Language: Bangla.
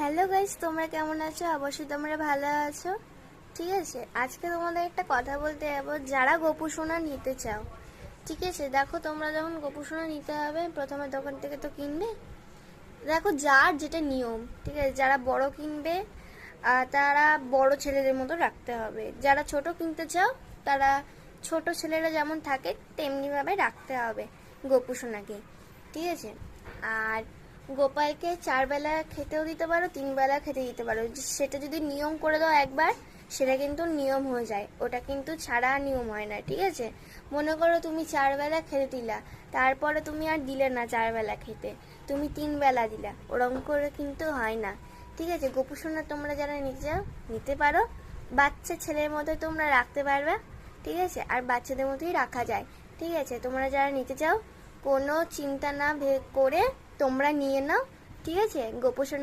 হ্যালো গাইস, তোমরা কেমন আছো? অবশ্যই তোমরা ভালো আছো। ঠিক আছে, আজকে তোমাদের একটা কথা বলতে যাবো। যারা গোপু সোনা নিতে চাও, ঠিক আছে, দেখো তোমরা যখন গোপু সোনা নিতে হবে প্রথমে দোকান থেকে তো কিনবে। দেখো যার যেটা নিয়ম, ঠিক আছে, যারা বড় কিনবে তারা বড় ছেলেদের মতো রাখতে হবে। যারা ছোট কিনতে চাও তারা ছোট ছেলেরা যেমন থাকে তেমনি ভাবে রাখতে হবে গোপু সোনাকে, ঠিক আছে। আর গোপালকে 4 বেলা খেতেও দিতে পারো, 3 বেলা খেতে দিতে পারো। সেটা যদি নিয়ম করে দাও একবার, সেটা কিন্তু নিয়ম হয়ে যায়, ওটা কিন্তু ছাড়া নিয়ম হয় না, ঠিক আছে। মনে করো তুমি 4 বেলা খেতে দিলা, তারপরে তুমি আর দিলে না 4 বেলা খেতে, তুমি 3 বেলা দিলা, ওরকম করে কিন্তু হয় না, ঠিক আছে। গোপু সোনা তোমরা যারা নিতে চাও নিতে পারো, বাচ্চা ছেলের মতো তোমরা রাখতে পারবে, ঠিক আছে। আর বাচ্চাদের মতোই রাখা যায়, ঠিক আছে। তোমরা যারা নিতে চাও কোনো চিন্তা না করে তোমরা নিয়ে নাও, ঠিক আছে। গোপু সোনা